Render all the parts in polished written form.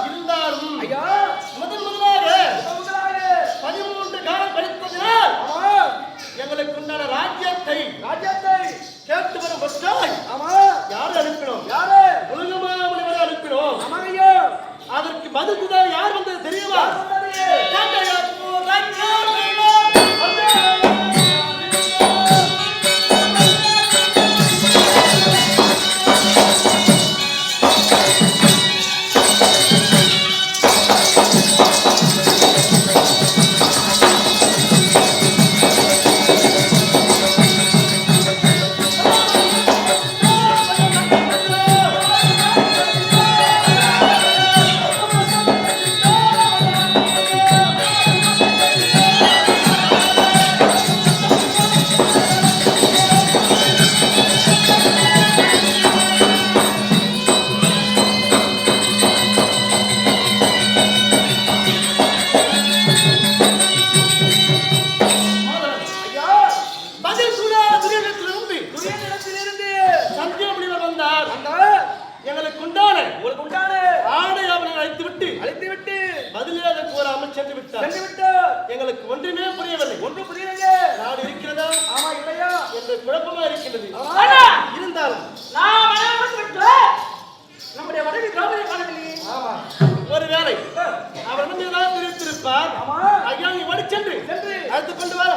இருந்தாலும் முதலாக 13 காலம் கழித்ததினால் எங்களுக்கு உண்டான ராஜ்யத்தை கேட்டு வரும் பற்றாய் யாரு அனுப்பினோம்? உலகமாமுனிவரை அனுப்பினோம். அதற்கு பதில் யார் வந்தது தெரியுமா? எங்களுக்கு ஒன்றுமே புரியவில்லை. ஒன்றும் புரியவில்லை. நாடு இருக்கிறதா இல்லையா என்று குழப்பமா இருக்கின்றது. இருந்தாலும் நம்முடைய மனைவி திரௌபதியை காணவில்லையே. ஒருவேளை அவர் ஏதாவது தெரிவித்திருப்பார். ஐயா நீ ஓடி சென்று அழைத்துக் கொண்டு வர.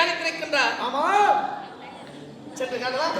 தியானித்திருக்கின்றார். ஆமா, சென்று காணலாம்.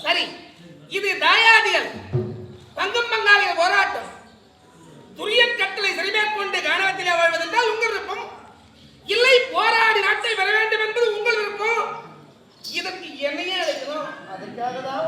சரி, இது தாயாதிகள் பங்கம் பங்காளிகள் போராட்டம். துரியன் கட்டளை சரிமேற்கொண்டு கானகத்திலே வாழ்வதென்றால் உங்கள் விருப்பம், இல்லை போராடி நாட்டை வர வேண்டும் என்பது உங்கள் விருப்பம். இதற்கு என்னையே அழைக்கணும். அதுக்காக தான்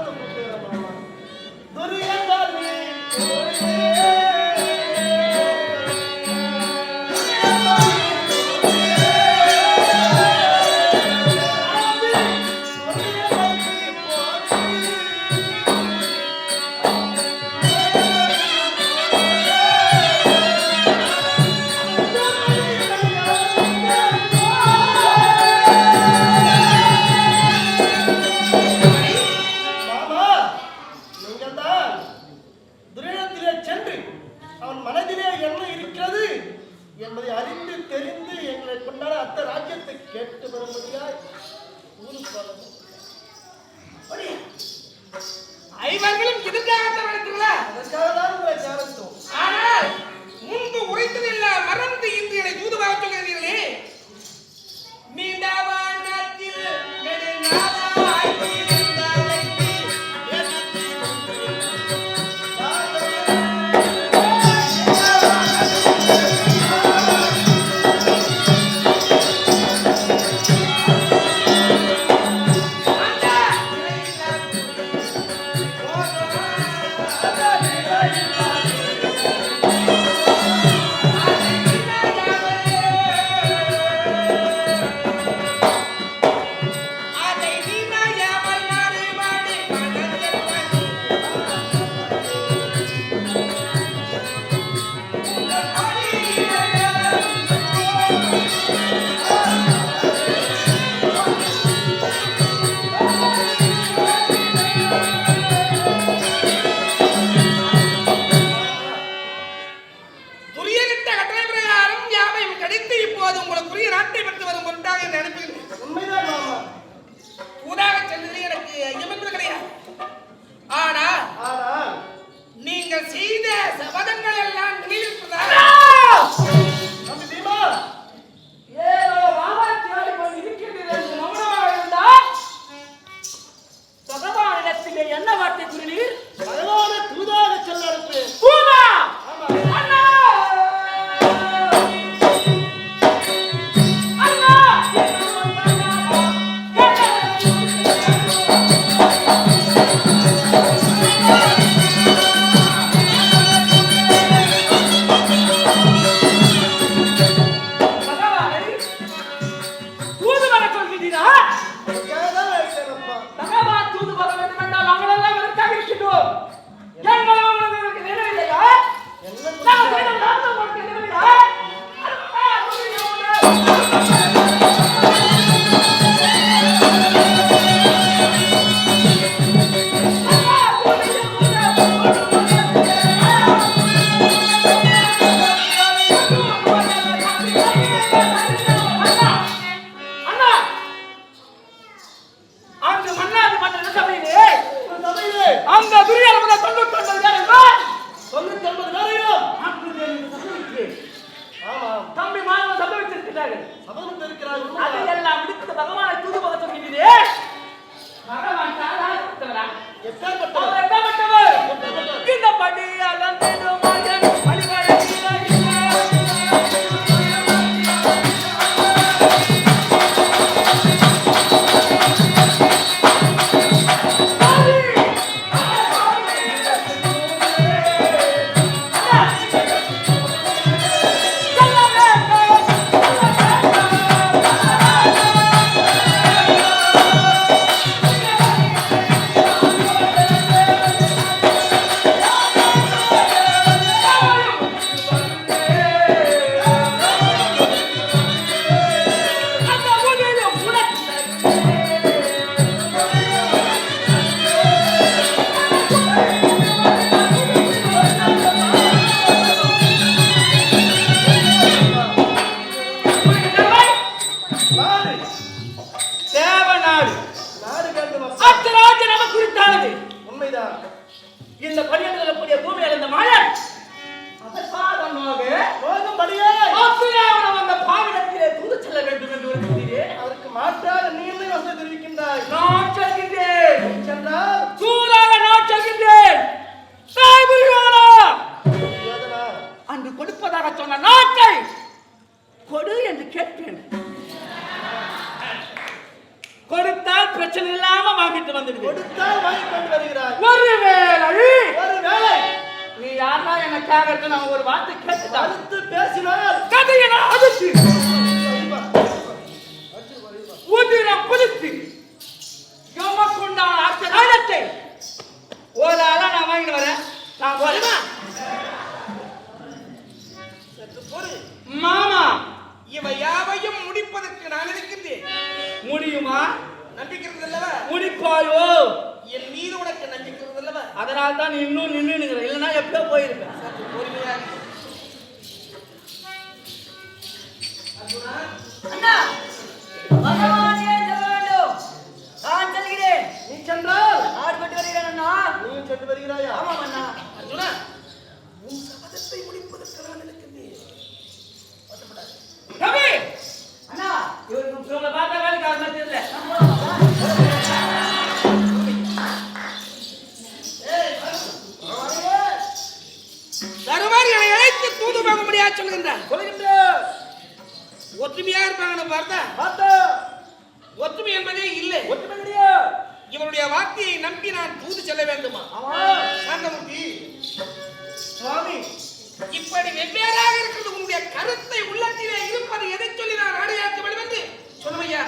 இப்படி வெவ்வேறாக இருக்கிறது உங்களுடைய கருத்தை உள்ளத்திலே இருப்பது எதை சொல்லி நான் நாடையாக்க வேண்டும் என்று சொல்லுமையா.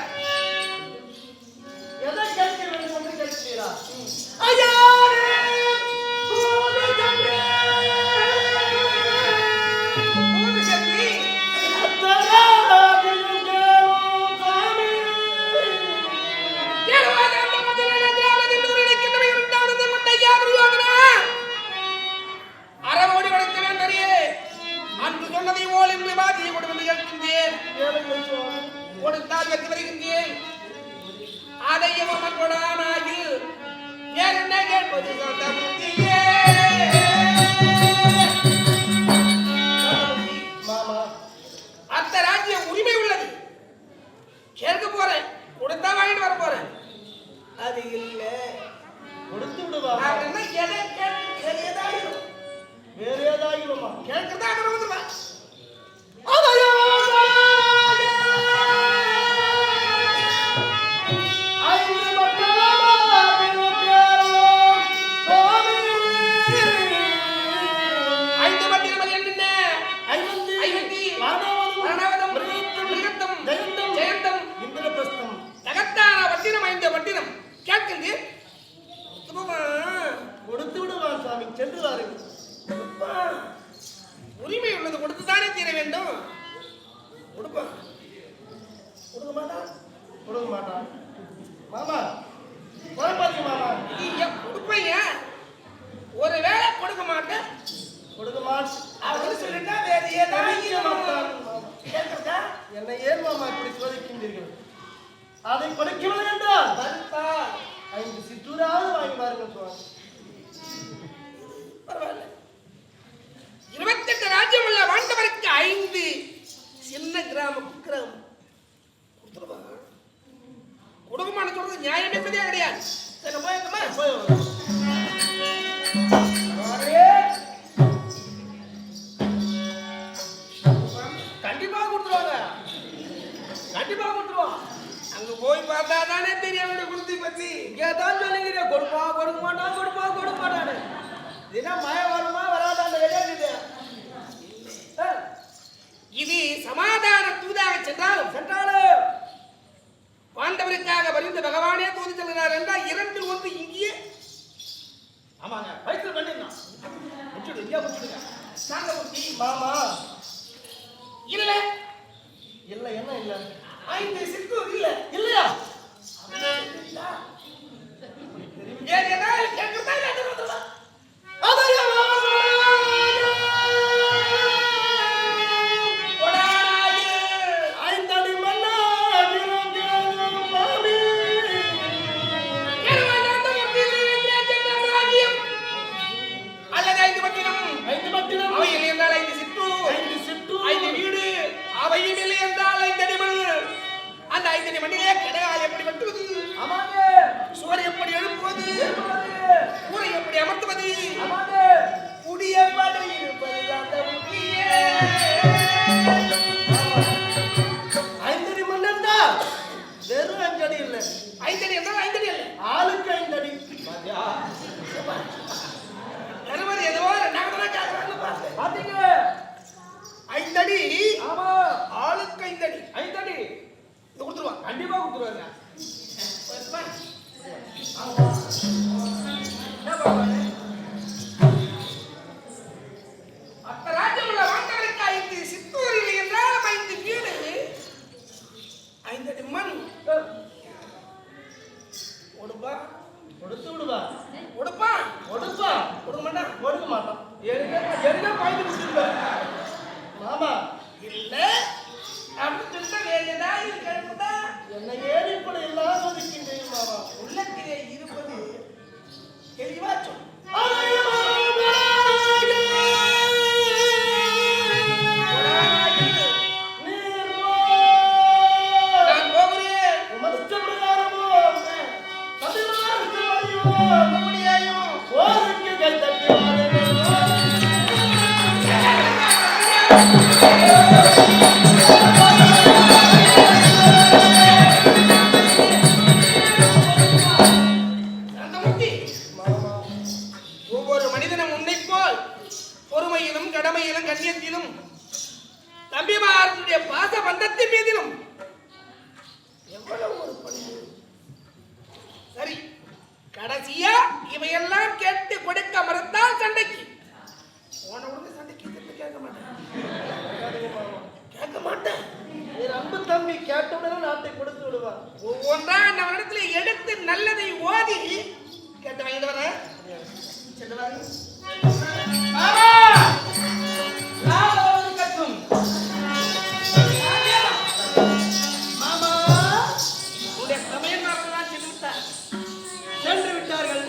எதை கேட்க வேண்டும் என்று கேட்கிறீரா? அறவோடி வளர்த்தவன் நிறைய அன்று சொன்னதை போல் என்று பாதியை கொடுத்து கேட்கின்றேன். கொடுத்தால் வெற்றி வருகின்றேன். அதையும் அவன் கொடானாயில் வேறு என்ன கேட்பது புத்தியே. அத்த ராஜ்யம் உரிமை உள்ளது. கேட்க போறேன், கொடுத்தா வாங்கிட்டு வர போறேன். அது இல்லை, கொடுத்து விடுவா. என்ன எதை ஏதாயிரும் வேற ஏதாயிடுமா? கேட்கறதா வந்துருவா. கொடுத்து விடுவான் சாமி, சென்று வாருங்கள். உரிமை உள்ளது, கொடுத்துதானே தீர வேண்டும். கொடுப்பான், கொடுக்க மாட்டான், கொடுக்க மாட்டான். மாமா குழப்பாதீங்க மாமா. கொடுப்பைய ஒரு வேளை கொடுக்க மாட்டேன், கொடுக்க மாட்டேன் அப்படின்னு சொல்லிட்டா வேற ஏதாவது கேட்கறதா? என்னை ஏன் மாமா இப்படி சோதிக்கின்றீர்கள்? அதை கொடுக்கவில்லை என்றால் 5 சிற்றூராவது வாங்கி பாருங்கள் சுவாமி. பரவாயில்ல. 28 ராஜ்யம் உள்ள வாழ்ந்தவருக்கு 5 சின்ன கிராமம் கொடுத்துருவா. கொடுக்குமான சொல்றது நியாயம் என்பதே கிடையாது. சரி போயிருக்கமா? கண்டிப்பா கொடுத்துருவாங்க, கண்டிப்பா கொடுத்துருவாங்க. அங்க போய் பார்த்தா தானே தெரியும் அவருடைய குருதி பத்தி. இங்கேதான் சொல்லிக்கிறீங்க, கொடுப்பா கொடுக்க மாட்டான், கொடுப்பா கொடுக்க மாட்டானு. தினம் மழை வருமா வராதான்னு விளையாடுது. இது சமாதான தூதாக சென்றாலும் பாண்டவருக்காக வரிந்த பகவானே தூது செல்கிறார் என்றால் 2 1 இங்கேயே. ஆமாங்க, வயிற்று பண்ணிடலாம். முடிச்சுடு, இங்கே முடிச்சுடுங்க. சாந்தமூர்த்தி மாமா இல்ல இல்லை, என்ன இல்லை? 5 சிற்றூர் இல்ல. இல்லையா? வேற ஏதாவது கேட்கறதா இல்ல? அது வந்துருவா. சுவர் எப்படி எழுப்புவது, ஊரை எப்படி அமர்த்துவது, குடியப்படி இருப்பது அந்த முக்கிய 5 அடி மண்ணம் தான், வெறும் 5 அடி இல்லை. 5 அடி என்றால் 5 அடி அல்ல, ஆளுக்கு 5 அடி. நடுவர் எதுவோ ரெண்டாவது கேட்கறாங்க பாத்தீங்க? 5 அடி. ஆமா, ஆளுக்கு 5 அடி. 5 அடி இது கொடுத்துருவாங்க, கண்டிப்பா கொடுத்துருவாங்க. மற்ற ராஜ்யம் உள்ள வாழ்ந்தவருக்கு 5 சித்தூர் இல்லை என்றால் 5 வீடு, 5 அடி மண். கொடுப்பா, கொடுத்து விடுவா. கொடுப்பா, கொடுப்பா, கொடுக்க மாட்டான், கொடுக்க மாட்டான். எங்க பாய்ந்து கொடுத்துருவேன் மாமா. இல்ல அப்படின்னு சொல்லிட்டு வேற ஏதாவது கேட்குதா? என்னை ஏன் இப்படி எல்லாம் ஒதுக்கின்றீங்க மாமா? உள்ளத்திலே இருப்பது தெளிவா சொல். நான் போகிறேன். ஒவ்வொரு மனிதனும் உன்னை போல் பொறுமையிலும் கடமையிலும் கண்ணியத்திலும் தம்பிமார்களுடைய பாச பந்தத்தின் மீதிலும் எவ்வளவு ஒரு பணிவு. சரி, கடைசியா இவையெல்லாம் கேட்டு கொடுக்க மறுத்தால் சண்டைக்கு போன உடனே சண்டைக்கு கேட்க மாட்டேன். அன்பு தம்பி கேட்டவுடனே நாட்டை கொடுத்து விடுவார். ஒவ்வொன்றா நம்ம இடத்துல எடுத்து நல்லதை ஓதி கேட்டு வாங்கிட்டு வர சென்று வாங்க. சென்று விட்டார்கள்.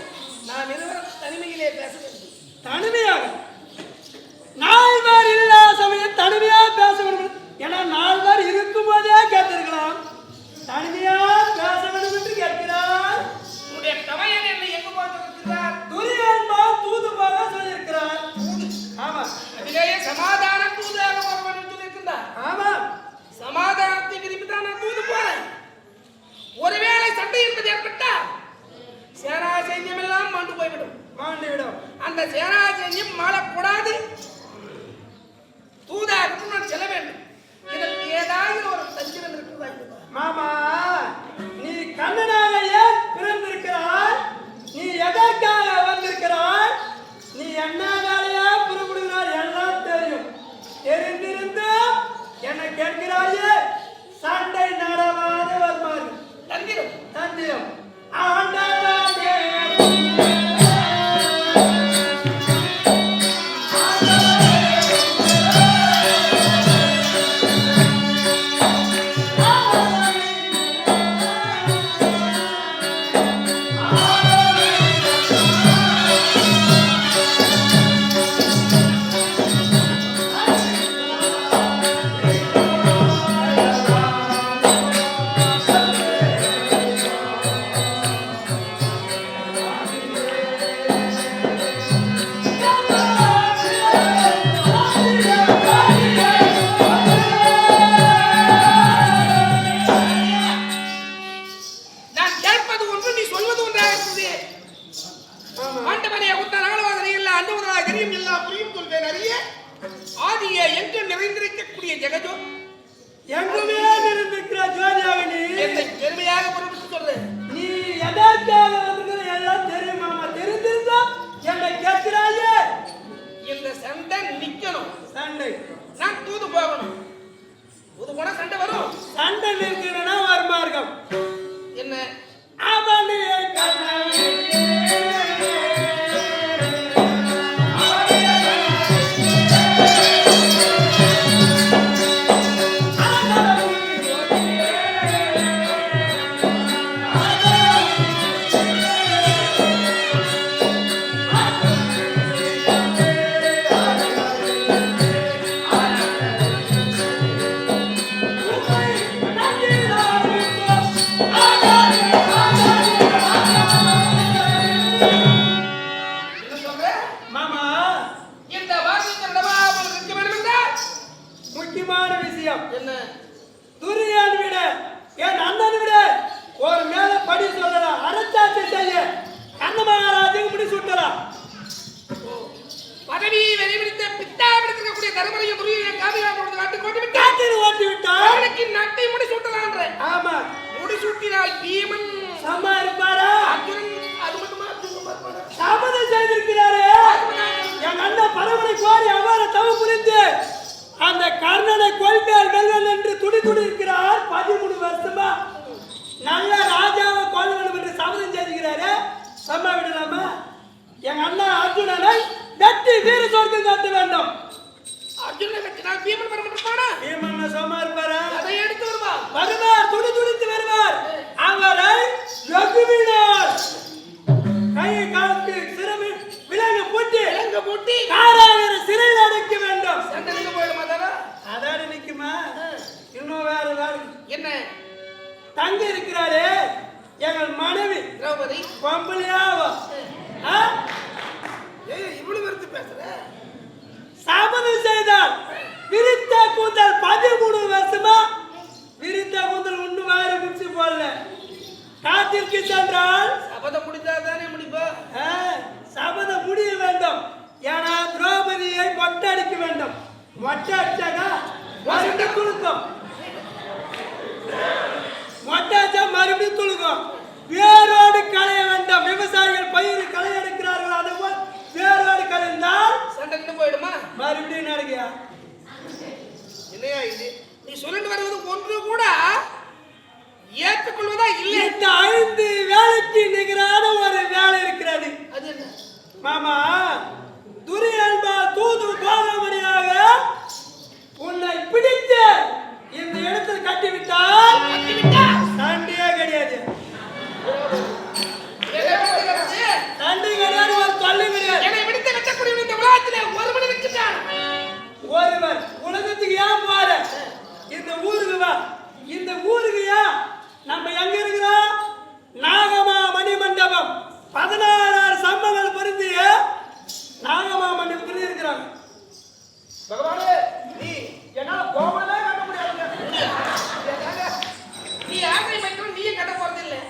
நான் இருவரும் தனிமையிலே பேச வேண்டும். தனிமையாக நால்வர் இல்லா சமயம் தனிமையா பேச வேண்டும் என நால்வர் இருக்கும் போதே கேட்டிருக்கலாம். தனிமையா பேச வேண்டும் என்று கேட்கிறார். உன்னுடைய தமையன் என்னை எங்கு பார்த்திருக்கிறார்? துரியன்பா தூது போக சொல்லியிருக்கிறார். ஆமா, அதிலேயே சமாதான தூதாக ஒருவன் சொல்லியிருக்கிறார். ஆமா, சமாதானத்தை விரும்பி தான் நான் தூது போறேன். ஒருவேளை சண்டை என்பது ஏற்பட்டால் சேனா சைன்யம் எல்லாம் மாண்டு போய்விடும். அந்த சேனா சைன்யம் மாறக்கூடாது. தூதாக நான் செல்ல வேண்டும். இதற்கு ஏதாவது ஒரு தந்திரம் இருக்கிறதா? மாமா, நீ கண்ணனாக ஏன் பிறந்திருக்கிறாய்? நீ எதற்காக வந்திருக்கிறாய்? நீ என்ன வேலையா புறப்படுகிறாய் எல்லாம் தெரியும். தெரிந்திருந்தும் என்ன கேட்கிறாயே? சண்டை நடவாத வருமாறு தந்திரம் தந்திரம் ஆண்டாண்டே எங்குமே நிரம்பிக்கிற ஜோதியாக நீ என்னை பெருமையாக பொறுப்பு சொல்றேன். நீ எதற்காக வந்திருக்கிற எல்லாம் தெரியும் மாமா. தெரிந்திருந்தா என்னை கேட்கிறாயே? இந்த சண்டை நிக்கணும். சண்டை நான் தூது போகணும். தூது போனா சண்டை வரும். சண்டை நிற்கிறனா ஒரு மார்க்கம் என்ன? அவனியே கண்ணாடி என்ன? துரியான் விட என் அண்ணன் விட ஒரு மேல படி சொல்லலாம். அரசாட்சி செய்ய கண்ண மகாராஜுக்கு முடி சுட்டலாம். பதவி வெளிவிடுத்த பித்தா விடுக்கக்கூடிய தர்மரையும் துரியன் காவியாவோடு காட்டு கோட்டி விட்டு காட்டில் ஓட்டி விட்டார். அவனுக்கு நட்டை முடி சுட்டலான்ற. ஆமா, முடி சுட்டினால் பீமன் சம்மா இருப்பாரா? அர்ஜுனன் அது மட்டுமா? சபதம் செய்திருக்கிறாரே. என் அண்ணன் பரவனை கோரி அவ்வாறு தவ புரிந்து அந்த கர்ணனை கொள்கையால் வெல்வன் என்று துடி இருக்கிறார். 13 வருஷமா நல்ல ராஜாவை கொல்ல வேண்டும் என்று சபதம் செய்திருக்கிறாரு. சம்மா விடலாமா? என் அண்ணன் அர்ஜுனனை வெட்டி வீர சொர்க்கம் காட்ட வேண்டும். அர்ஜுனனை வெட்டினால் பீமன் வரமாட்டானா? பீமன் சம்மா இருப்பாரா? அதை எடுத்து வருவார். வருவார், துடித்து வருவார். அவரை ரகுவினார் கையை காத்து சிறமி விலங்கு பூட்டி காராகிற சிறையில் அடைக்க வேண்டும். சண்டை போயிடுமா? அதாடி நிக்குமா? இன்னும் வேற என்ன? தங்க இருக்கிறாரே எங்கள் மனைவி திரௌபதி பொம்பளையாவா? இவ்வளவு வெறுத்து பேசுற? சபதம் செய்தால் விரித்த கூந்தல் 13 வருஷமா விரித்த கூந்தல் ஒண்ணு வாரி முடிச்சு போடல. காத்திற்கு சென்றால் சபதம் முடித்தாதானே முடிப்பா? சபதம் முடிய வேண்டும். ஏன்னா திரௌபதியை கொண்ட மொட்டை அடிக்க வேண்டும். மொட்டை அடிச்சாக மறுபடியும் துளுக்கும். மொட்டை அடிச்சா மறுபடியும் துளுக்கும். வேரோடு களைய வேண்டாம். விவசாயிகள் பயிர் களை எடுக்கிறார்கள், அதுபோல் வேரோடு களைந்தால் சண்டை போயிடுமா? மறுபடியும் நடக்கியா? இல்லையா? இது நீ சொல்லிட்டு வருவது ஒன்று கூட ஏற்றுக்கொள்வதா இல்லை. இந்த 5 வேலைக்கு நிகரான ஒரு வேலை இருக்கிறது. அது என்ன மாமா? துரியன்பா தூது போகாமணியாக உன்னை பிடித்து இந்த இடத்தில் கட்டிவிட்டால் சண்டையே கிடையாது. சண்டை கிடையாது, ஒரு தொல்லை கிடையாது. என்னை விடுத்து கட்டக்கூடிய இந்த உலகத்திலே ஒருவன் இருக்கின்றான். ஒருவர் உலகத்துக்கு ஏன் போற? இந்த ஊருக்கு வா. இந்த ஊருக்கு ஏன்? நம்ம எங்க இருக்கிறோம்? நாகமா மணி மண்டபம். 16 சம்பங்கள் பொருந்திய நாகமா மண்டபத்தில் இருக்கிறாங்க. பகவானே, நீ என்னால கோபமே கட்ட முடியாது. நீ யாரை வைக்கணும், நீயே கட்ட போறது இல்லை.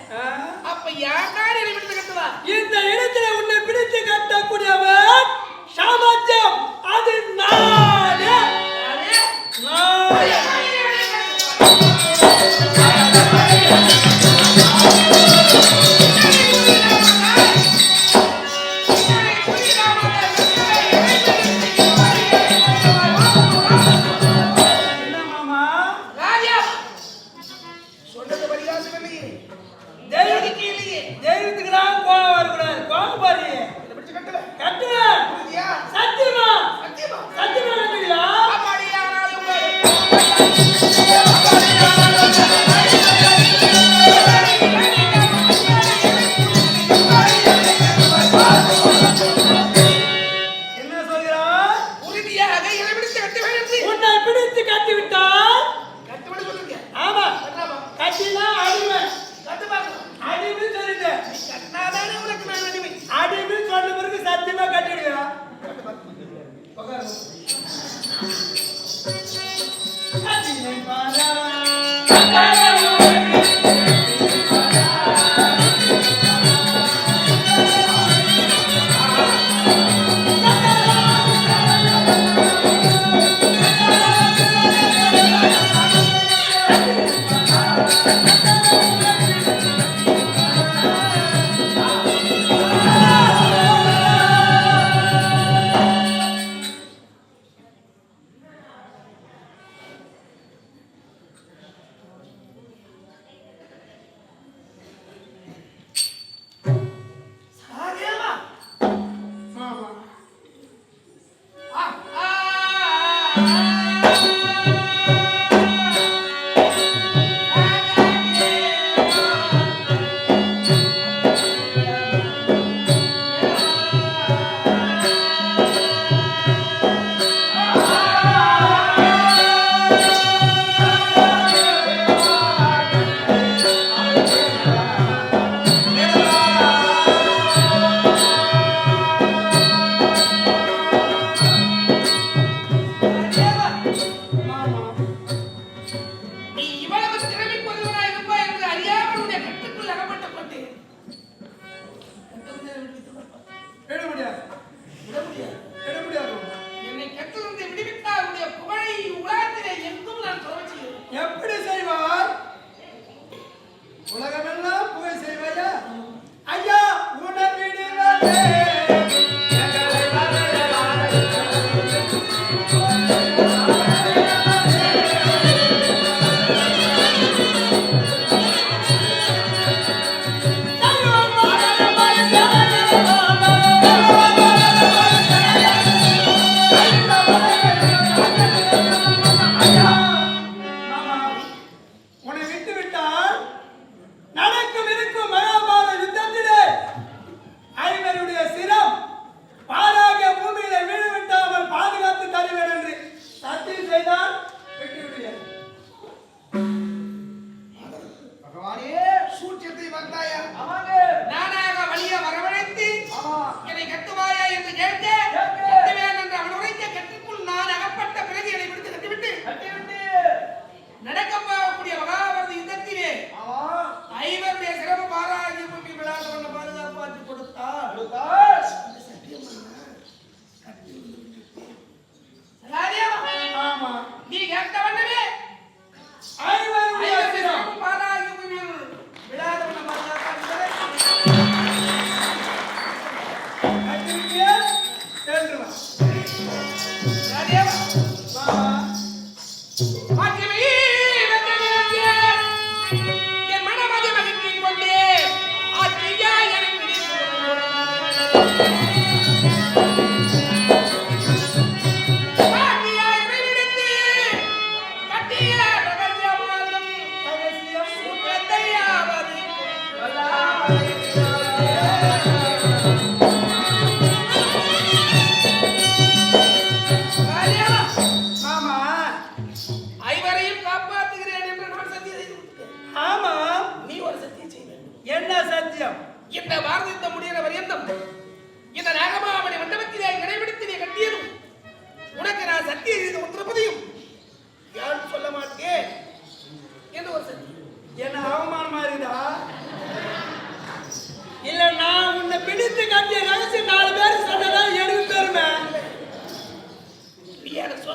அப்ப யாரை விடுத்து கட்டுவா? இந்த இடத்துல உன்னை பிடித்து கட்டக்கூடியவர் சாமர்த்தியம். அது நானே.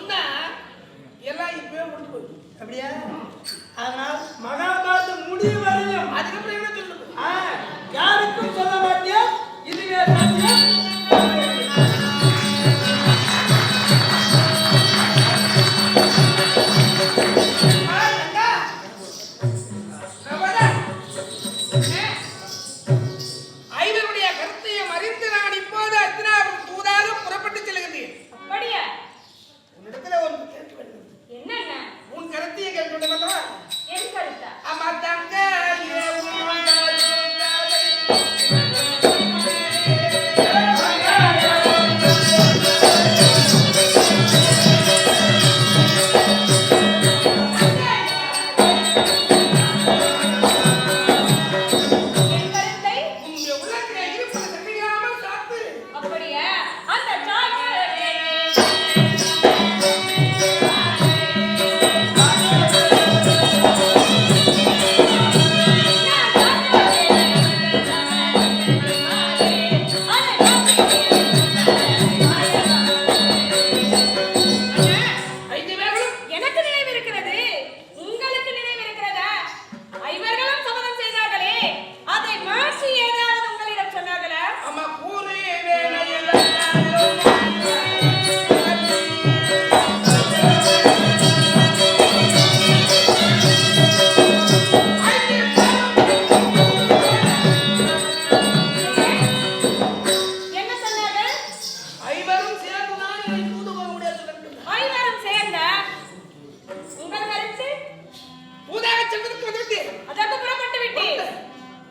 சொன்னா எல்லாம் இப்பவே முடிஞ்சு போயிடும். அப்படியா? ஆனால் மகாபாரதம் முடிவு வரையும் அதுக்கப்புறம் என்ன சொல்லணும்? யாருக்கும் சொல்ல மாட்டேன். இதுவே சத்தியம். ஐவருடைய கருத்தையும் அறிந்து நான் இப்போது அத்தினாபுரம் தூதாக புறப்பட்டு செல்கிறேன். அப்படியா? உன்னிடத்துல ஒன்று கேட்க வேண்டும். என்னென்ன? உன் கருத்தையை கேட்க வேண்டும் அல்லவா? என் கருத்தா? ஆமா தங்க என் கருத்தை? உன்னுடைய உள்ளத்திலே இருப்பது தெரியாமல் காத்து. அப்படியா? அந்த சாக்கு ஐந்து பேர்களும் எனக்கு நினைவிருக்கிறது. உங்களுக்கு நினைவிருக்கிறதா? ஐவர்களும் சபதம் செய்தார்களே, அதை மாற்றி ஏதாவது உங்களிடம் சொன்னார்களா? ஆமா கூறி வேலையில் என்ன சொன்னார்கள்? ஐவரும் சேர்ந்துதான் என்னை தூது போக முடியாது சொல்லிட்டு ஐவரும் சேர்ந்தா? உங்கள் கருத்து? தூதாக செல்வதற்கு வந்துவிட்டேன். அதற்கு புறப்பட்டு விட்டீர்.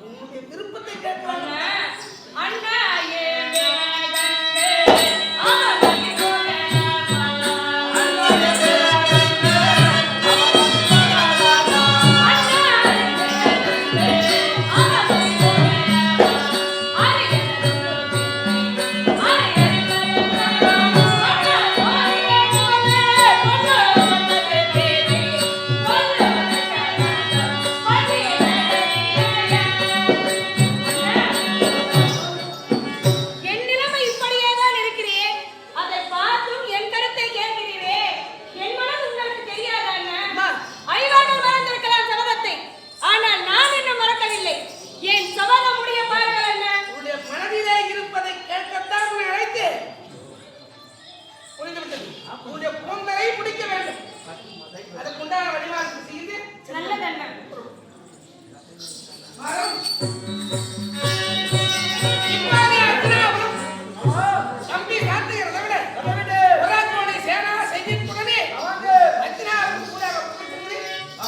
உன்னுடைய விருப்பத்தை கேட்கலாம். அண்ணா ஏழு ஆமாம் என் நிலைமை இப்படியேதான் இருக்கிறேன். அதை பார்த்தும் என் கருத்தை கேட்கிறீரே. என் மனம் உங்களுக்கு தெரியாதா அண்ணா? அம்மா. ஐவர்கள் மறந்திருக்கலாம் சபதத்தை. ஆனால் நான் இன்னும் மறக்கவில்லை. என் சபதம் முடிய பாருங்கள் அண்ணா. உன்னுடைய மனதிலே இருப்பதை கேட்கத்தான் உன்னை அழைத்தேன். புரிந்துவிட்டது. உன்னுடைய கூந்தலை பிடிக்க வேண்டும். அதற்குண்டான வழிவாக்கு செய்து நல்லது அண்ணா. மரம். இவ்வாறு அத்தினாபுரம் தம்பி காத்துகிறதை விட புறாத்தோடைய சேனா செய்திட்டுடனே அத்தினாபுரம் கூடாக புறப்பட்டு ஆ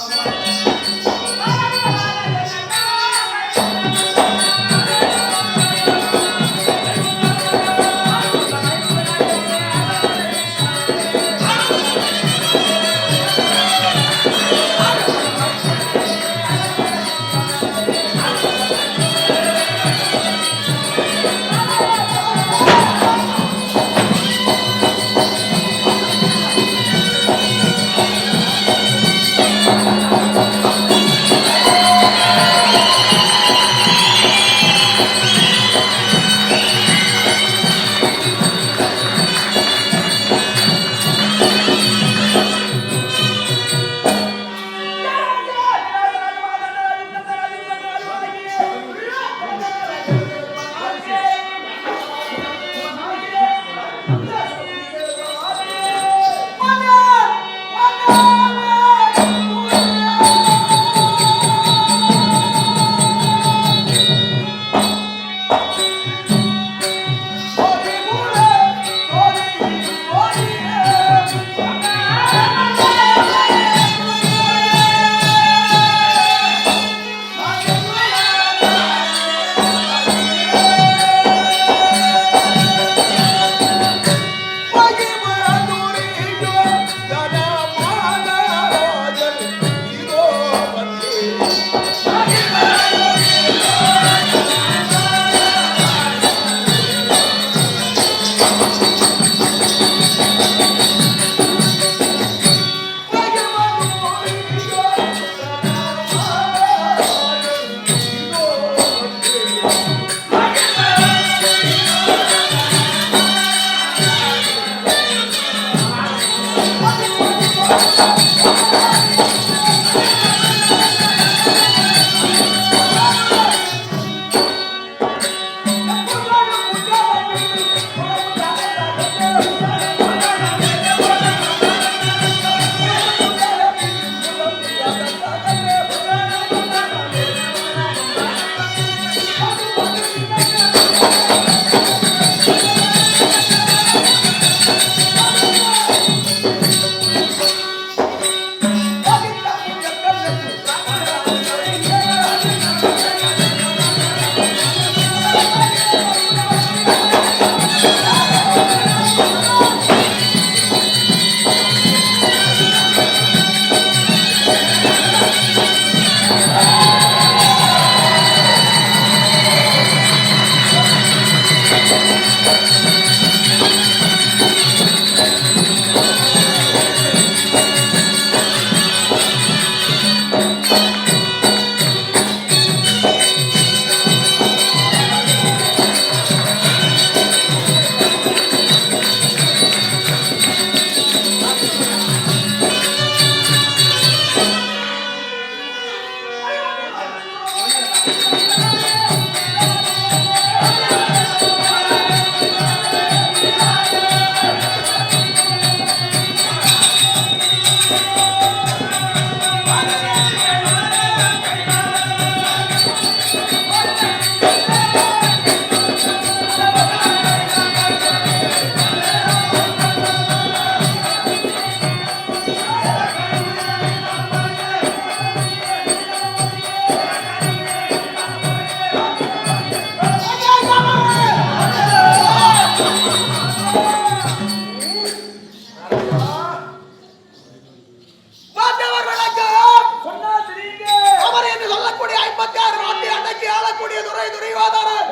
அவர் என்று சொல்லக்கூடிய 56 நாட்டை அடக்கி ஆளக்கூடிய துறை துறைவாதாரர்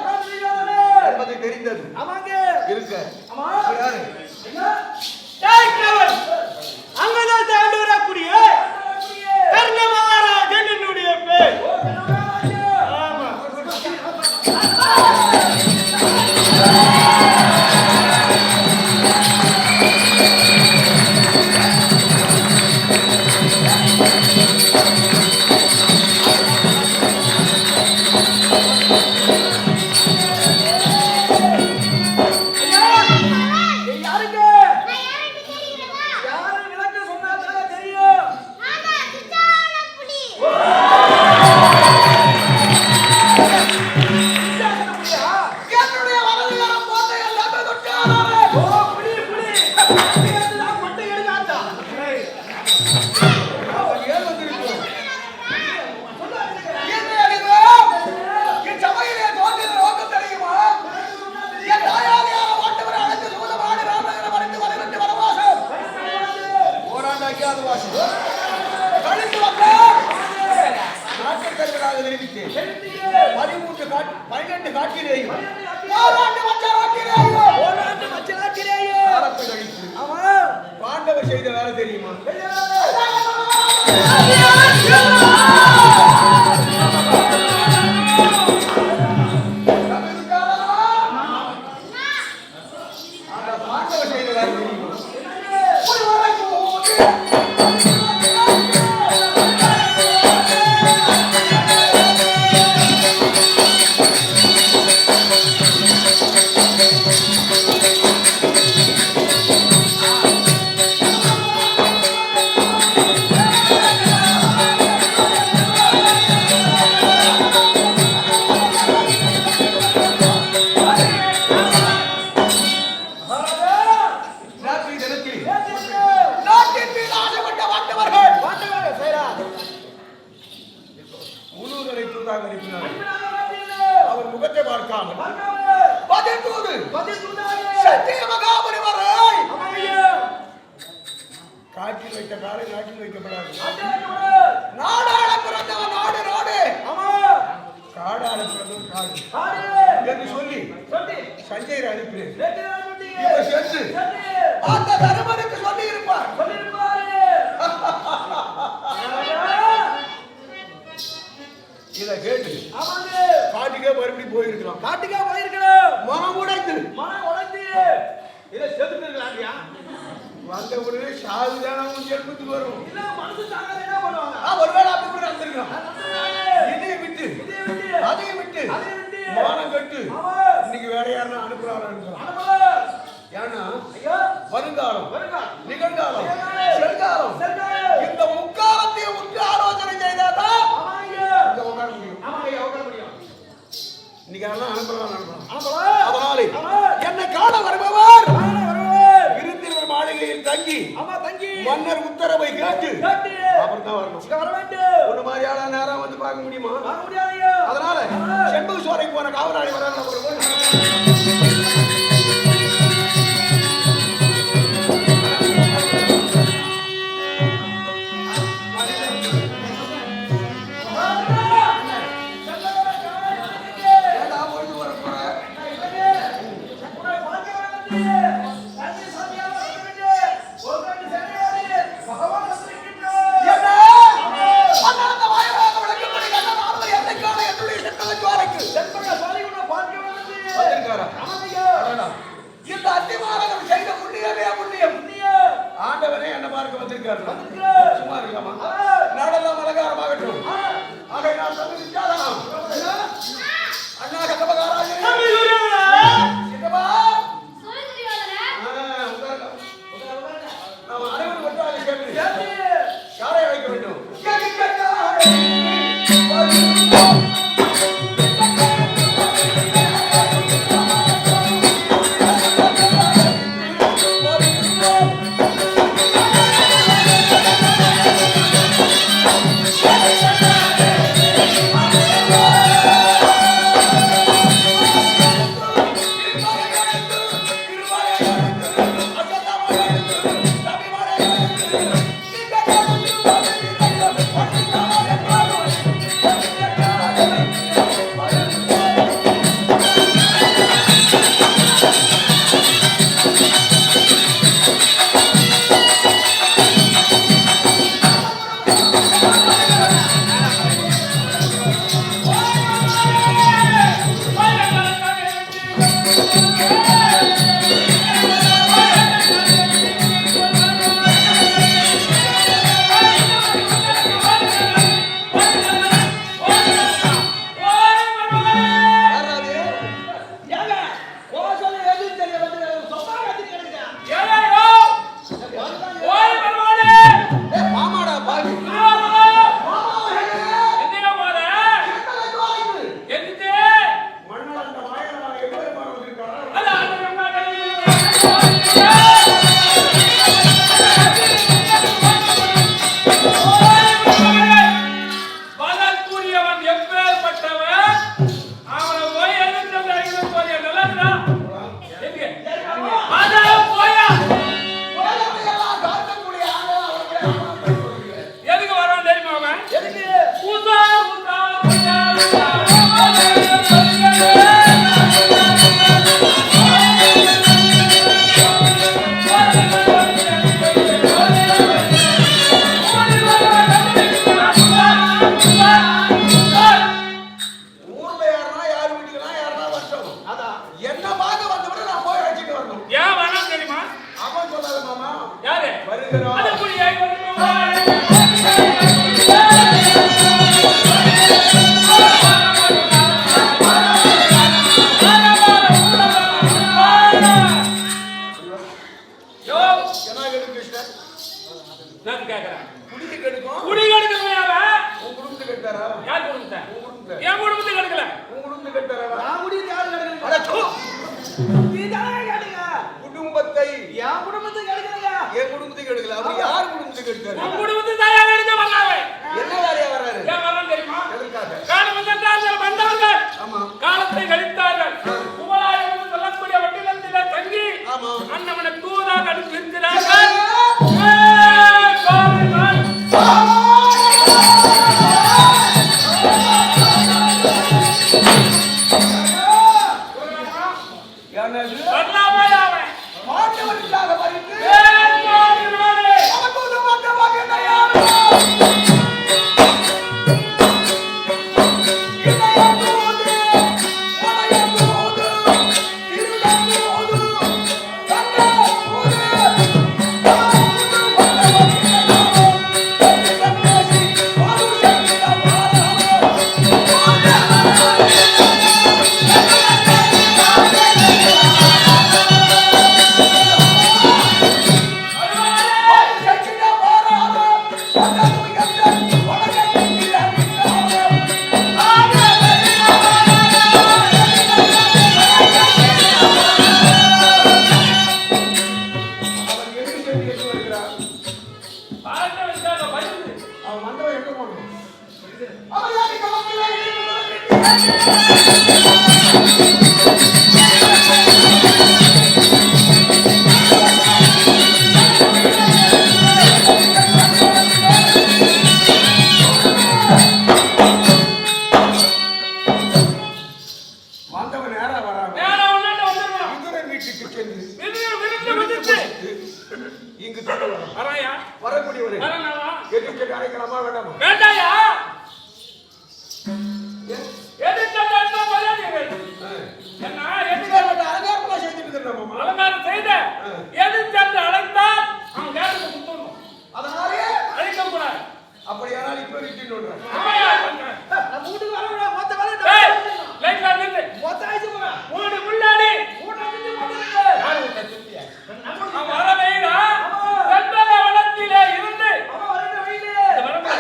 என்பது தெரிந்தது. இருக்க அங்கதான் தாண்டி வரக்கூடிய கர்ண மகாராஜன் என்னுடைய பேர். பாண்டவர் செய்த வேலை தெரியுமா? அவர் முகத்தை பார்க்காமல் காற்றில் வைத்த காலை நாட்டில் வைக்கப்படாது. நாடாள பிறந்தவன் நாடு நாடு, காடாள பிறந்தவன் காடு என்று சொல்லி சஞ்சயரை அனுப்பினேன். இவர் சென்று அந்த தருமனுக்கு சொல்லி இருப்பார். இதை கேட்டு காட்டுக்கே மறுபடியும் போயிருக்கலாம். மனம் உடைந்து இதை செதுக்கிறாங்க. வந்த உடனே சாதுதான ஜென்மத்துக்கு வரும். ஒருவேளை அப்படி கூட நடந்திருக்கலாம். இதையும் விட்டு அதையும் விட்டு மானம் கட்டு இன்னைக்கு வேற யாருன்னா அனுப்புறாங்க. ஏன்னா வருங்காலம், நிகழ்காலம், செல்காலம், இந்த முக்காலத்தையும் உற்று ஆலோசனை செய்தாதான் இங்க உட்கார முடியும். இன்னைக்கு அனுப்புறாங்க. அதனாலே என்னை காண வருபவர் விருந்தினர் மாளிகையில் தங்கி மன்னர் உத்தரவை கேட்டு அப்புறம் தான் வரணும். ஒரு மாதிரியான நேரம் வந்து பார்க்க முடியுமா? அதனால செம்பு சோலை போன காவலாளி வர ஆண்டவனே என்ன பார்க்க வந்திருக்காரு. சும்மா இருக்கலாமா? நாடெல்லாம் அலங்காரமாகட்டும். ஆகை நான் சந்திச்சாலாம். அண்ணா கட்டபகாராஜே சின்னவா நாம் அனைவரும் ஒன்றாக கேட்டு யாரை அழைக்க வேண்டும்? வருகிறார். அதுக்குள்ளே வருகிறார். நான் கேக்குறேன். குடிக்க கெடுக்கும். குடி கெடுக்கலையாவ? உன் குடும்பத்துக்கு கெடுத்தாரா? யார் குடும்பத்தை? உன் குடும்பத்தை. என் குடும்பத்தை கெடுக்கல. உன் குடும்பத்துக்கு கெடுத்தாரா? நான் முடிவு யாரு கெடுக்கல? அட தூ. நீதானே கேட்டீங்க. குடும்பத்தை என் குடும்பத்துக்கு கெடுக்கலையா? என் குடும்பத்துக்கு கெடுக்கல. அப்ப யார் குடும்பத்துக்கு கெடுத்தாரு? உன் குடும்பத்தை தாயா கெடுக்க வந்தாவே. என்ன வேலையா வர்றாரு? ஏன் வரணும் தெரியுமா? எதற்காக? காலம் வந்தார்கள் வந்தவர்கள் ஆமா. காலத்தை கழித்தார்கள். குமராயம் என்று சொல்லக்கூடிய வட்டிலத்திலே தங்கி ஆமா. அண்ணவனை தூதாக அனுப்பி இருக்கிறார்கள். என்னது? வரலாமையாவே. மாண்டவனுக்காக பறித்து வேண்டாமே. அவனோடு வந்தவன் என்னையா? இணையத்தோடு, மலையத்தோடு, இருளத்தோடு, கண்ணத்தோடு, வந்தவன் என்னையா? பேசி பாருஷம் வந்தவன் நேரா வராம நேரா உன்னாண்ட வந்துருவான். இந்திரன் வீட்டுக்கு சென்று விருந்து வந்துச்சு. இங்கு சொல்லுவான் வராயா? வரக்கூடியவரே வரனாவா? எதிர்த்து அழைக்கலாமா வேண்டாமா? வேண்டாயா? எதிர்த்தா மரியாதை வேணும். என்ன எதிர்த்து அலங்காரமா செஞ்சுட்டு இருக்கோம். அலங்காரம் செய்த எதிர்த்து அழைத்தால் அவன் கேட்டு கொடுத்துடணும். அதனாலே அழைக்க கூடாது. அப்படியானால் இப்ப வீட்டு ஆமாயா பண்றேன். நம்ம வீட்டுக்கு வரவிட மொத்த வேலை ஏய், நான் செய்யணும். லைட்ல நிறுத்து. மொத்த ஆயிடுச்சு போங்க. மூணு முன்னாடி வீட்டை சுத்தி போட்டுருக்கு. யாரு உன்னை சுத்தியா? அவன் வரவைடா கற்பக வனத்திலே இருந்து அவன் வருகிற வழியிலே. இந்த வரம்பு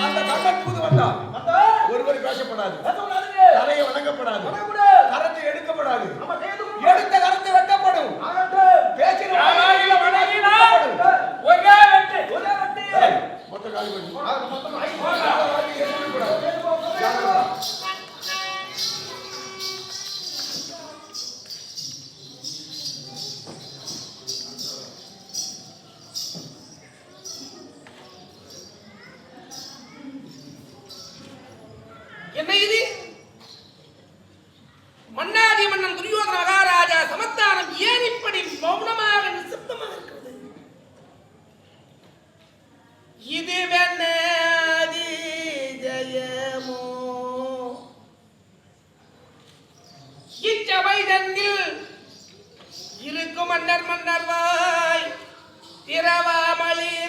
அந்த கண்ணன் தூது வந்தான். வந்தா, ஒருவர் பேசப்படாது, பேசக்கூடாதுங்க. தலையை வணங்கப்படாது, வரக்கூடாது. கரத்தை எடுக்கப்படாது, நம்ம செய்து எடுத்த கரத்தை வெட்டப்படும், ஆகட்டும். பேச்சின யாராயில வணங்கினா ஒரே வெட்டு. ஒரே வட்டி. மொத்த காலி பண்ணி மொத்தம் ஐந்து. என்ன இது? மன்னாதி மன்னன் துரியோதன மகாராஜா சமஸ்தானம் ஏன் இப்படி மௌனமாக நிசப்தமாக இருக்கிறது? இது வெண்ணாதி ஜெயமோ இச்சபை தன்னில் இருக்கும் மன்னர்வாய் திரவாமலிருப்பது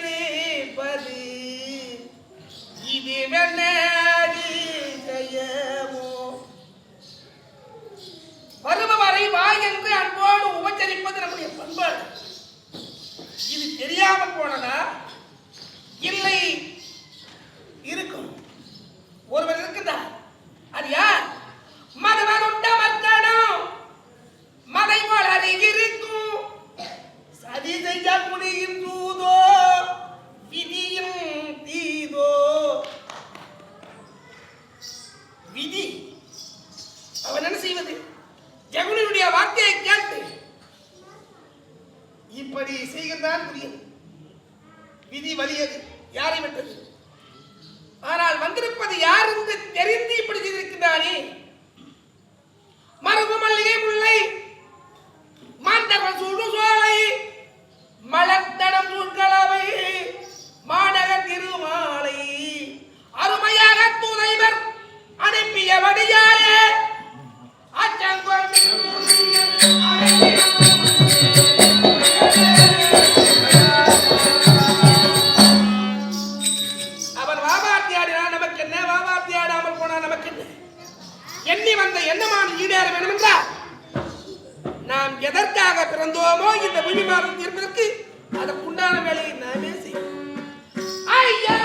இது வெண்ணாதி ஜெயமோ வருபவரை வாய் என்று அன்போடு உபச்சரிப்பது நம்முடைய பண்பாடு. இது தெரியாமல் போனதா? இல்லை, இருக்கும். ஒருவர் இருக்கிறார். அது யார்? மதவனுண்ட மக்களும் மதை போல் அறிவிருக்கும் சதி செய்ய முடியும் தூதோ விதியும் தீதோ. விதி அவன் என்ன செய்வது? ஜெகுனியுடைய வார்த்தையை கேட்டு இப்படி செய்கின்றான் புரியும். விதி வலியது, யாரை விட்டது? ஆனால் வந்திருப்பது யார் என்று தெரிந்து இப்படி செய்திருக்கின்றானே. மருகு மல்லிகை முல்லை மாந்தர்கள் சூடு சோலை மலர்த்தடம் சூழ்கலவை மாநகர் திருமாலை அருமையாக துணைவர் அனுப்பிய வடியாலே அவர் வாபாத்தியாடினால் நமக்கு என்ன, வாபாத்தியாடாமல் போனால் நமக்கு என்ன? எண்ணி வந்த எண்ணமான ஈடேற வேண்டும் என்றால் நாம் எதற்காக பிறந்தோமோ இந்த பூமி மாறும் தீர்ப்பதற்கு அதற்குண்டான வேலையை நாமே செய்வோம். ஐயா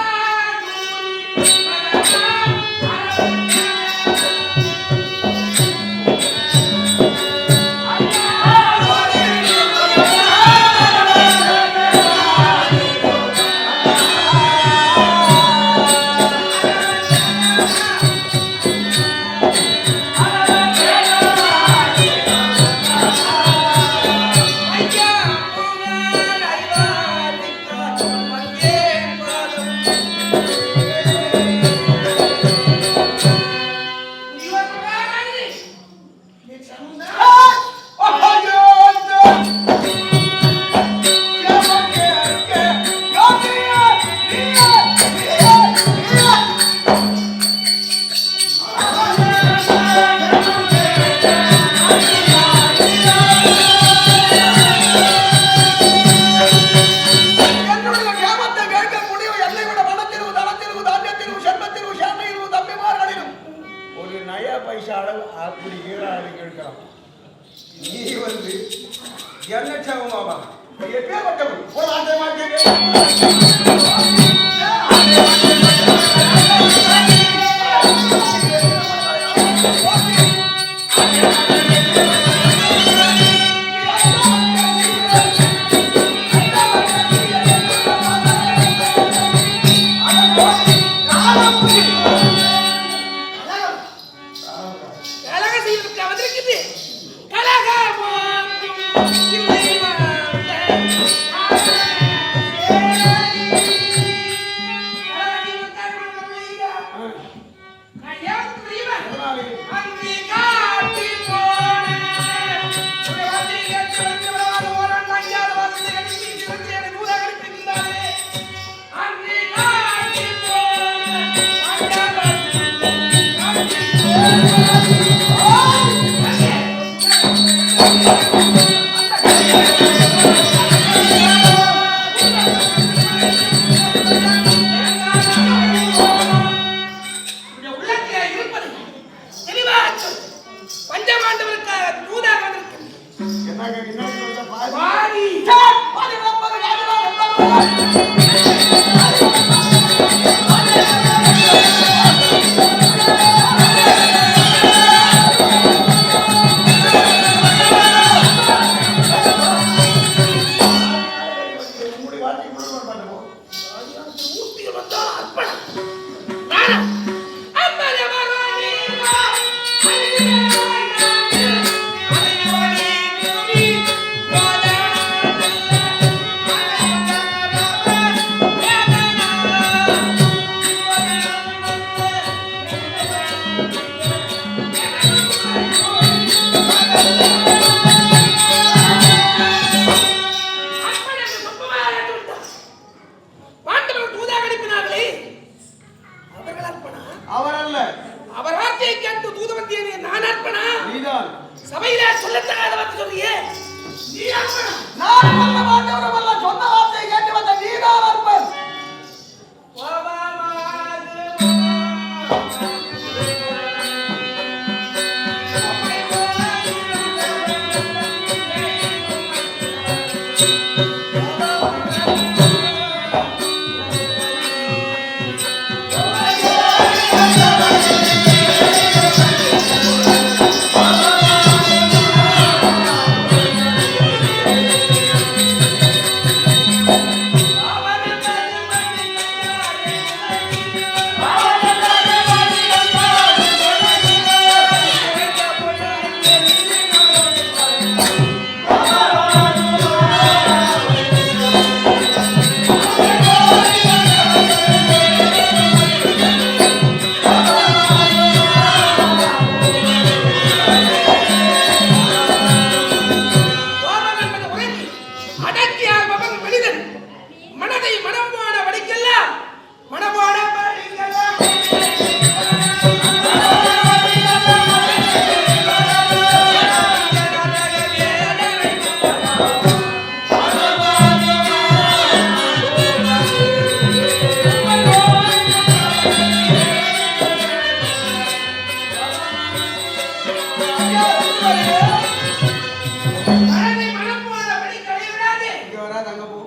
போ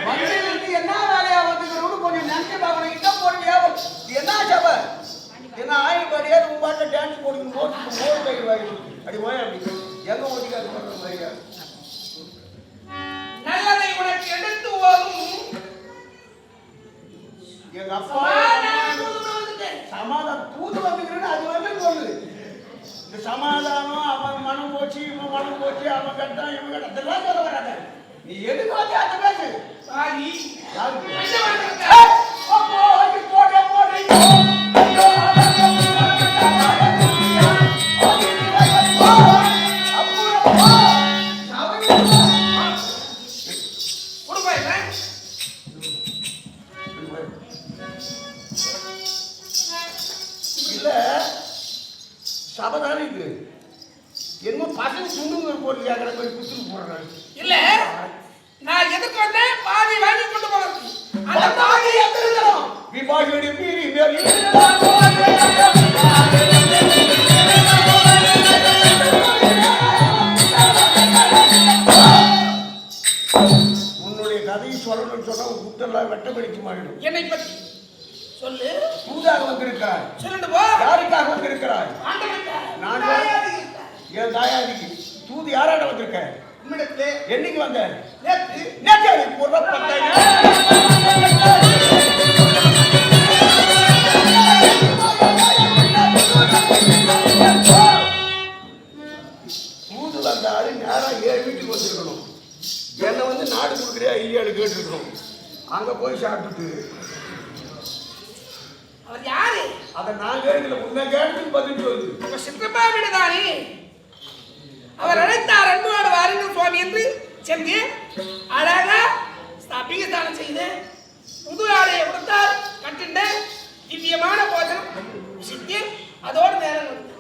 மண்ணிலிருந்து என்ன வேலையா வந்துக்கிறோம்னு கொஞ்சம் நினைச்சு பார்க்கணும். இன்னும் போடுவியா என்ன சபை என்ன ஆயில் படியா உங்க பாட்டில் டான்ஸ் போடுங்க மோர் பயிர் வாங்கி அப்படி போய் அப்படி எங்க ஓட்டிக்காது பண்ற மாதிரியா நல்லதை உனக்கு எடுத்து ஓதும் எங்க அப்பா சமாதானம் தூது வந்துக்கிறேன்னு அது வந்து சொல்லுது. இந்த சமாதானம் அவன் மனம் போச்சு இவன் மனம் போச்சு அவன் கட்டான் இவன் கட்டான் அதெல்லாம் சொல்ல வராத. நீ எது பார்த்து அந்த பேசு சாரி யாருக்கு என்ன பண்றீங்க? அப்போ அது போட போடுறீங்க இல்ல சபதானே இது என்ன பசங்க துண்டுங்க போட்டு கேட்கற மாதிரி குத்துக்கு போடுறாங்க. இல்ல நான் எதுக்கு வந்தேன் பாதி வாங்கி கொண்டு போறது அந்த பாதி எத்தனை விபாகியோட மீறி மேல் உன்னுடைய கதையை சொல்லணும்னு சொன்னா குத்தெல்லாம் வெட்டப்படிக்க மாட்டோம். என்னை பத்தி சொல்லு. தூதாக வந்திருக்கிறாய். சொல்லிட்டு போ. யாருக்காக வந்திருக்கிறாய்? ஆண்டவனுக்காக. நான் என் தாயாதிக்கு தூது யாராட வந்திருக்க? உம்மிடத்திலே. என்னைக்கு வந்த? நேற்று. நேற்று புறப்பட்ட தூது வந்த ஆளு நேரா ஏன் வீட்டுக்கு வந்திருக்கணும். என்னை வந்து நாடு கொடுக்குறியா இல்லையான்னு கேட்டுருக்கணும். அங்க போய் சாப்பிட்டுட்டு அவர் யாரு? அதை நான் கேட்கல உன்னை கேட்டு பதில் சொல்லுது. உங்க சிற்றப்பா வீடுதானே? அவர் அழைத்தார் அன்போடு வாருங்கள் சுவாமி என்று சென்று அழகா ஸ்தாபிகஸ்தானம் செய்து புது ஆடையை கொடுத்தார் கட்டிண்ட திவ்யமான போஜனம் சித்தி அதோடு நேரம் கொடுத்தார்.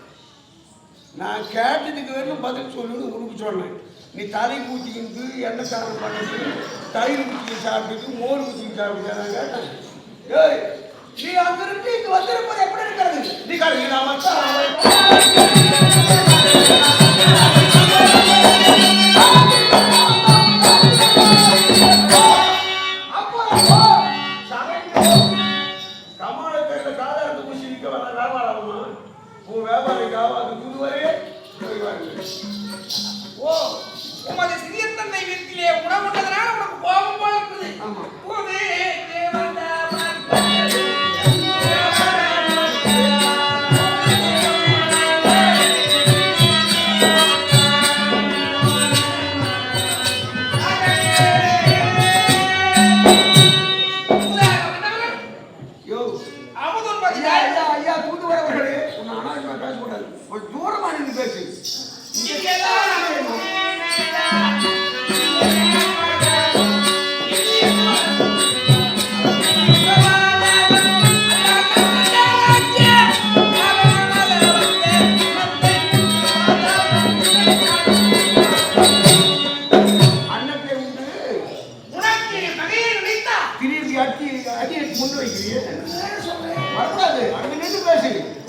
நான் கேட்டதுக்கு வேணும் பதில் சொல்லுன்னு உனக்கு சொன்னேன். நீ தலை ஊற்றிக்கிட்டு எண்ணெய் சாதனம் பண்ணிட்டு தயிர் ஊற்றி சாப்பிட்டுட்டு மோர் ஊற்றி சாப்பிட்டு நான் கேட்டேன். ஏய் நீ அங்கிருந்து இங்க வந்திருப்பது எப்படி இருக்கிறது? நீ கடைக்கு நான் கமாலத்தில் காதாரத்தை பூசி நிற்க வர வியாபாரமா உன் வியாபாரிக்காக அது புதுவரையே ஓ உமது சிறிய தந்தை வீட்டிலே உணவுண்டதுனால உனக்கு கோபம் போல இருக்குது. ஆமா. போதே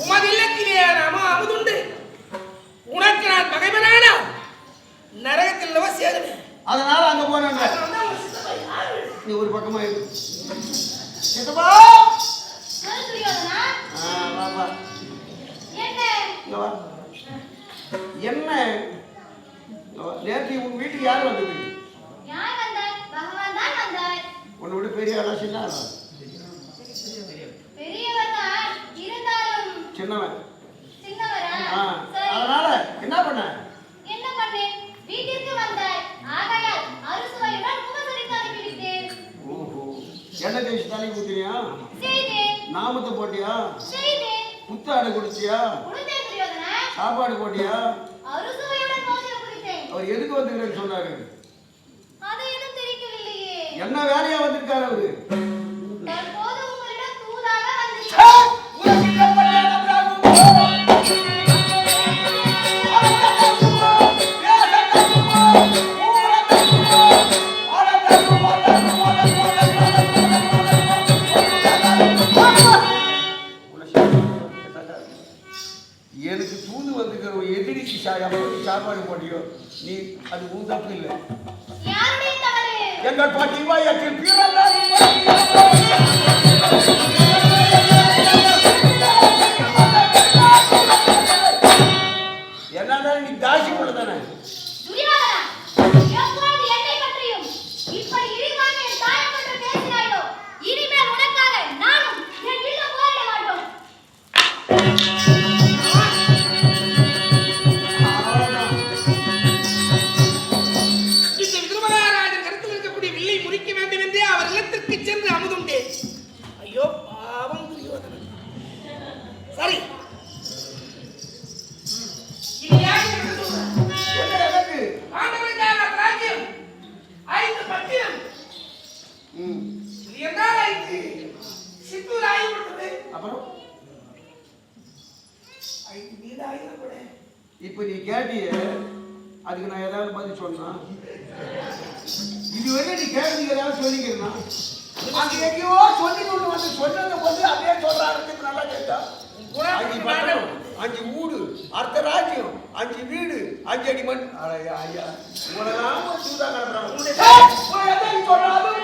உமது இல்லத்திலே நாம அமுதுண்டு உனக்கு நான் பகைவனானா நரகத்தில் சேருவேன். அதனால அங்க போனாங்க. அதனால உங்க சித்தப்பா யாரு? நீ ஒரு பக்கமா இரு. சித்தப்பா சொல் துரியோதனா. வா வா என்ன? இங்க வா. என்ன நேற்று உன் வீட்டுக்கு யார் வந்தது? யார் வந்தார்? பகவான் தான் வந்தார். உன்னை விட பெரிய ஆளா சின்ன ஆளா? பெரியவர் தான், இருந்தாலும் சின்னவன். சின்னவரா? சரி. அதனால என்ன பண்ண? என்ன பண்ணேன்? வீட்டிற்கு வந்தார். ஆகையால் அறுசுவையுடன் உபசரித்து அனுப்பிவிட்டேன். ஓஹோ என்ன தேய்ச்சி தலை ஊத்தினியா? செய்தேன். நாமத்தை போட்டியா? செய்தேன். புத்தாடை குடிச்சியா? உடுத்தேன் துரியோதனா. சாப்பாடு போட்டியா? அறுசுவையுடன் போஜனம் புரிந்தேன். அவர் எதுக்கு வந்துக்கிறேன்னு சொன்னாரு? அது எதுவும் தெரிவிக்கவில்லையே. என்ன வேலையா வந்திருக்காரு அவரு? தற்போது உங்களிடம் தூதாக வந்திருக்கிறேன். எனக்கு தூது வந்துக்கிற எதிரிக்கு சாப்பாடு போட்டியோ நீ அது உன் தப்பு இல்லை. யாருடைய தவறு? எங்கள் பாட்டி வயற்றில் பிறந்த என்ன நீ தாசி போல தானே சென்று அமுதுண்டே. ஐயோ பாவம் துரியோதனன். சரி ராஜ்யம் 5 பட்டியம் இது என்ன ஆயிடுச்சு? சித்தூர் ஆகிவிட்டது. அப்புறம் 5 வீடு ஆகிவிட. இப்ப நீ கேட்டிய அதுக்கு நான் ஏதாவது பதில் சொன்னா இதுவரை நீ கேட்டதுக்கு ஏதாவது சொல்லிக்கிறா அது எங்கேயோ சொல்லி கொண்டு வந்து சொன்னதை வந்து அப்படியே சொல்றாங்க. நல்லா கேட்டா 5 பட்டம் 5 ஊடு அடுத்த ராஜ்யம் 5 வீடு 5 அடி மண். ஐயா உனலாம் சூதா கிளம்புறாங்க சொன்னாலும்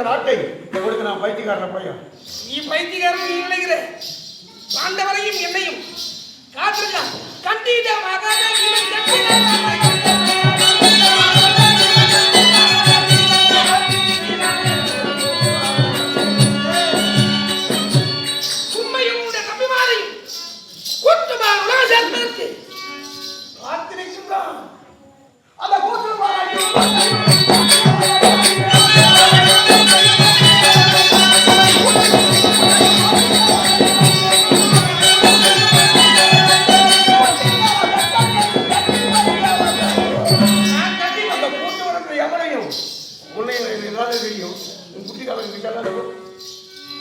நாட்டை கொடுத்து நான் பைத்தியக்காரன பையன். நீ பைத்தியக்காரன் நீ நினைக்கிற பாண்டவரையும் என்னையும் காத்துங்க கட்டிட மகாராஜா சும்மையும் நம்பி மாறி கூட்டுமா உலக சேர்ந்ததற்கு காத்திருக்கின்றான். அந்த கூட்டுமா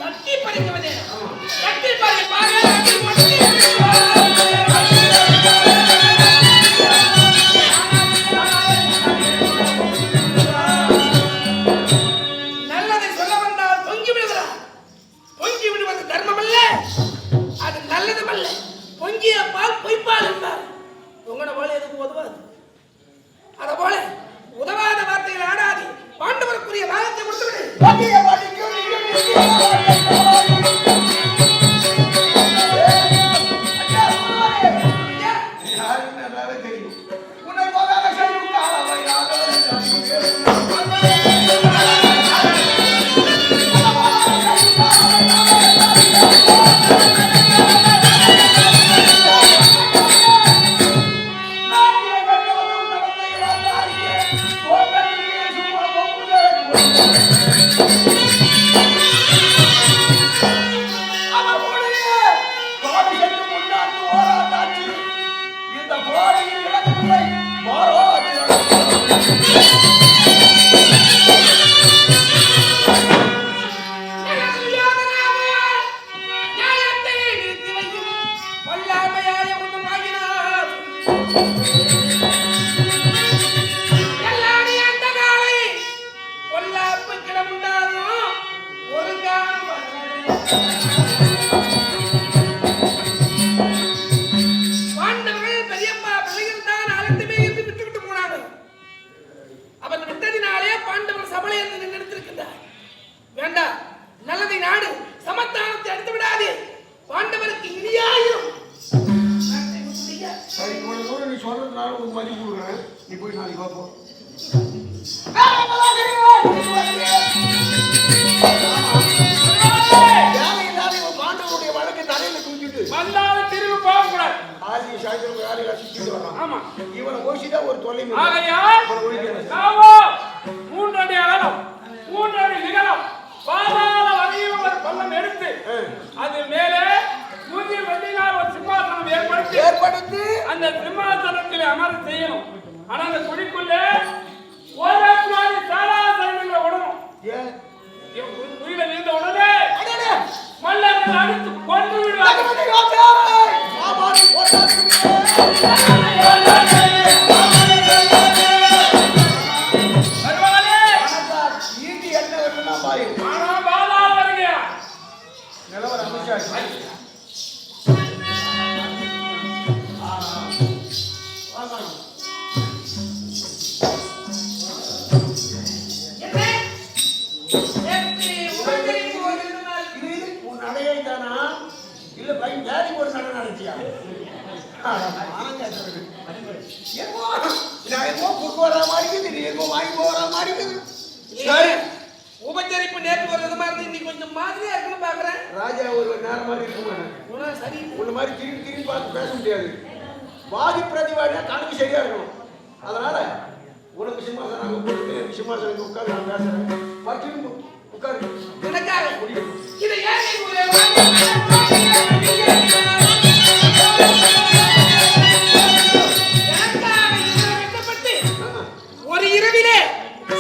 கட்டி பறிக்கவனே கட்டி நல்லதை சொல்ல வந்தால் பொங்கி விடுகிறார். பொங்கி விடுவது தர்மம் அல்ல, அது நல்லதும் அல்ல. பொங்கிய பால் பொய்ப்பால் என்றார். உங்களோட போல எதுக்கு உதவாது. அத போல உதவாத வார்த்தைகள் ஆடாது. பாண்டவருக்குரிய நாயத்தை கொடுத்து விடு. நல்லதை நாடு சமத்தானத்தை அடித்து விடாதே. பாண்டவருக்கு இனியாயும் சரி இவ்வளவு தூரம் நீ சொல்றதுனால ஒரு மதிப்பு கொடுக்குறேன். நீ போய் நாளைக்கு பார்ப்போம். பாண்டவருடைய வழக்கு தலையில தூக்கிட்டு வந்தாலும் திரும்பி போக கூடாது. ஆதி சாயந்தரம் வேலையில சுத்திட்டு வரான். ஆமா. இவனை ஓசிதான் ஒரு தொல்லை இல்லை. ஆகையால் அவனை ஒழிக்கிறது. நாமோ 3 அடி அகலம் 3 அடி நிகழம் பாதாள வரையும் ஒரு பள்ளம் எடுத்து அது மேலே 124 ஒரு சிம்மாசனம் ஏற்படுத்தி அந்த சிம்மாசனத்தில் அமர செய்யணும். ஆனா அந்த குடிக்குள்ளே ஒரு சாராசனங்களை விடணும். ஏன் உயிரை நீந்த உடனே மல்லர்கள் அடித்து கொண்டு விடுவாங்க. உபச்சரிப்பு நேற்று ஒரு விதமா இருந்து இன்னைக்கு கொஞ்சம் மாதிரியா இருக்குன்னு பாக்குறேன். ராஜா ஒரு நேரம் மாதிரி இருக்குமா? சரி உன்ன மாதிரி திரும்பி திரும்பி பார்த்து பேச முடியாது. வாதி பிரதிவாதியா கணக்கு சரியா இருக்கணும். அதனால உனக்கு சிம்மாசனம் அங்க போட்டு சிம்மாசனம் உட்கார்ந்து நான் பேசுறேன். பட்டு உட்காரு. எனக்காக முடியும். இதை ஏன் ஒரு இரவிலே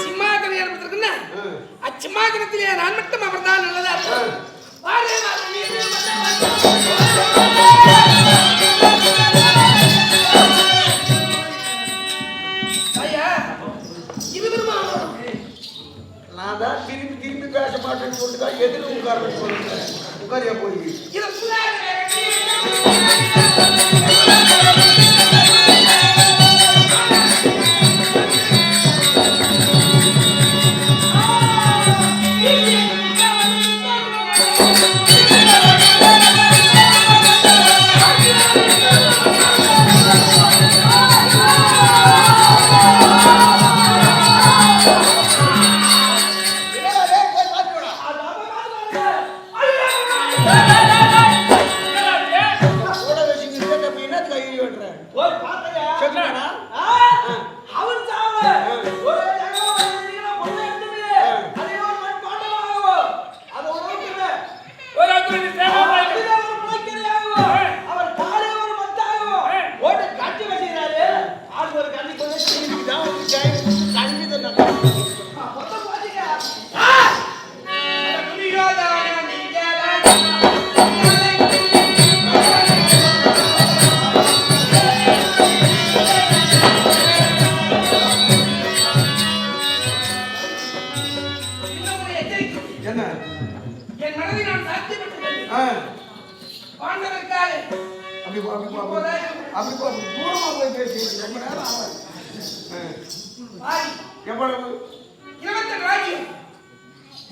சிம்மாசனம் ஏற்பட்டிருக்குன்னா அச்சிம்மாசனத்திலே நான் மட்டும் அமர்ந்தால் நல்லதா இருக்கும். நான் தான் திரும்பி திரும்பி பேச மாட்டேன்னு சொல்லிட்டு தான் எதிர்த்து உட்கார சொல்லுங்க. உட்காரியா போய்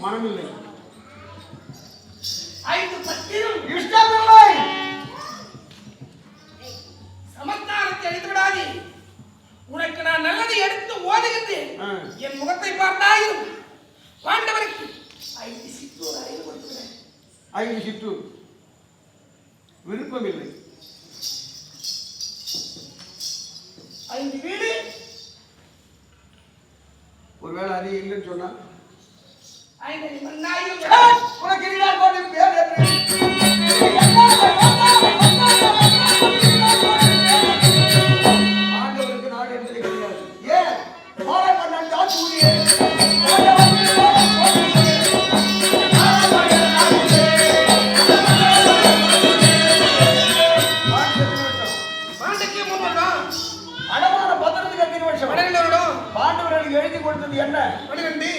மனமில்லை. 5 பத்திரம் இஷ்டமில்லை. சமஸ்தானத்தை அழித்து விடாதே. உனக்கு நான் நல்லதை எடுத்து ஓதுகின்றேன். என் முகத்தை பார்த்தாயும் பாண்டவருக்கு 5 சிற்றூர் அறையில் கொடுக்கிறேன். 5 சிற்றூர் விருப்பமில்லை. 5 வீடு ஒருவேளை அது இல்லைன்னு சொன்னா 5 மண்ணாயும் உனக்கு நீதான் போட்டு பேர் ஆண்டவருக்கு நாடு என்பது கிடையாது. ஏன் மாலை பண்ணால் தான் சூரிய பாண்டக்கே 3 வருடம் அடமான பத்திரத்துக்கு எத்தனை வருஷம்? 12 வருடம். பாண்டவர்களுக்கு எழுதி கொடுத்தது என்ன? 12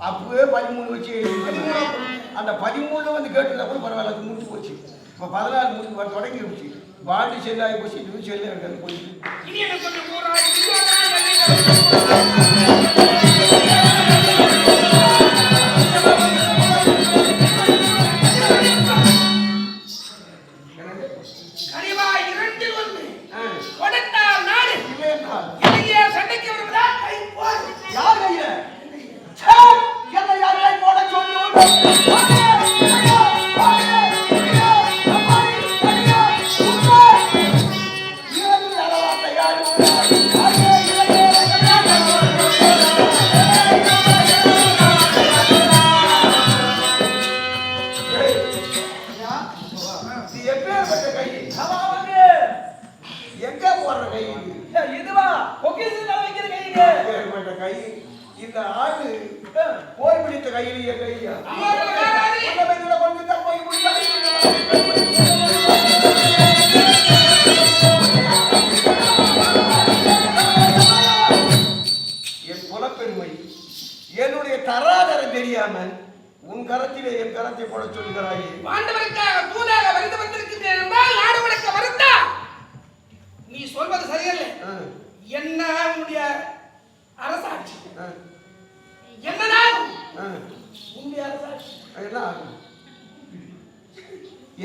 அப்பவே 13 வச்சு எழுதி அந்த 13 வந்து கேட்டுருந்தா கூட பரவாயில்ல, அது முடிஞ்சு போச்சு. இப்போ 14 முடிஞ்சு வர தொடங்கி போச்சு. பாண்டி செல்லாகி போச்சு, இது செல்ல இருக்காது போயிட்டு. இனி எனக்கு கொஞ்சம் கூறா கனிவா 2 1 கொடுத்தால் நாடு இங்கே சண்டைக்கு வருவதா கை போடு. யார் கையில என்ன யாரை போட சொல்லி எங்க போடுற கை இது? இதுவா பொக்கிஷத்துல வைக்கிற கைங்க ஏற்பட்ட கை இந்த ஆடு போய் பிடித்த கையிலேயே கையா கொஞ்சம் தான் போய் என் குலப்பெருமை என்னுடைய தராதரம் தெரியாம உன் கரத்திலே என் கரத்தை போட சொல்கிறாயே. ஆண்டவருக்காக தூதாக வந்து வந்திருக்கின்றேன் என்றால் நாடு வழக்க வருத்தா நீ சொல்வது சரியில்லை. என்ன உன்னுடைய அரசாட்சி என்னதான் உன்னுடைய அரசாட்சி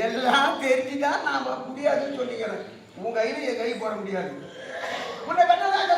எல்லாம் தெரிஞ்சுதான் நாம முடியாதுன்னு சொல்லிக்கிறேன். உன் கையில என் கை போட முடியாது. உன்னை கண்ணதாக